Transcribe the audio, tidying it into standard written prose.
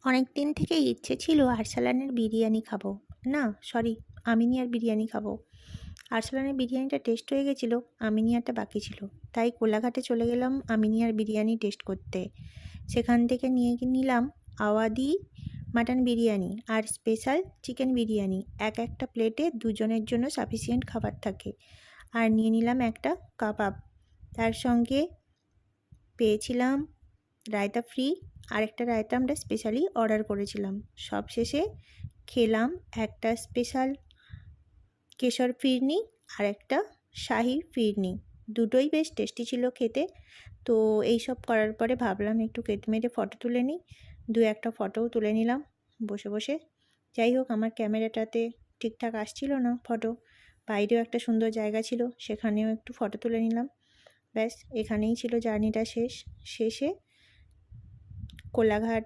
অনেক দিন থেকেই ইচ্ছে ছিল আরসালানের বিরিয়ানি খাবো। না সরি, আমিনিয়ার বিরিয়ানি খাবো। আরসালানের বিরিয়ানিটা টেস্ট হয়ে গেছিলো, আমিনিয়ারটা বাকি ছিল। তাই কোলাঘাটে চলে গেলাম আমিনিয়ার বিরিয়ানি টেস্ট করতে। সেখান থেকে নিলাম আওয়াদি মাটন বিরিয়ানি আর স্পেশাল চিকেন বিরিয়ানি। একটা প্লেটে দুজনের জন্য সাফিসিয়েন্ট খাবার থাকে। আর নিয়ে নিলাম একটা কাবাব। তার সঙ্গে পেয়েছিলাম রায়তা ফ্রি, আরেকটা রায়তা আমরা স্পেশালি অর্ডার করেছিলাম। সব শেষে খেলাম একটা স্পেশাল কেশর ফিরনি আর একটা শাহি ফিরনি। দুটোই বেশ টেস্টি ছিল খেতে। তো এইসব করার পরে ভাবলাম একটু কেটে মেটে ফটো তুলে নিই। একটা ফটোও তুলে নিলাম বসে বসে। যাই হোক, আমার ক্যামেরাটাতে ঠিকঠাক আসছিল না ফটো। বাইরেও একটা সুন্দর জায়গা ছিল, সেখানেও একটু ফটো তুলে নিলাম। ব্যাস, এখানেই ছিল জার্নিটা শেষে কোলাঘাট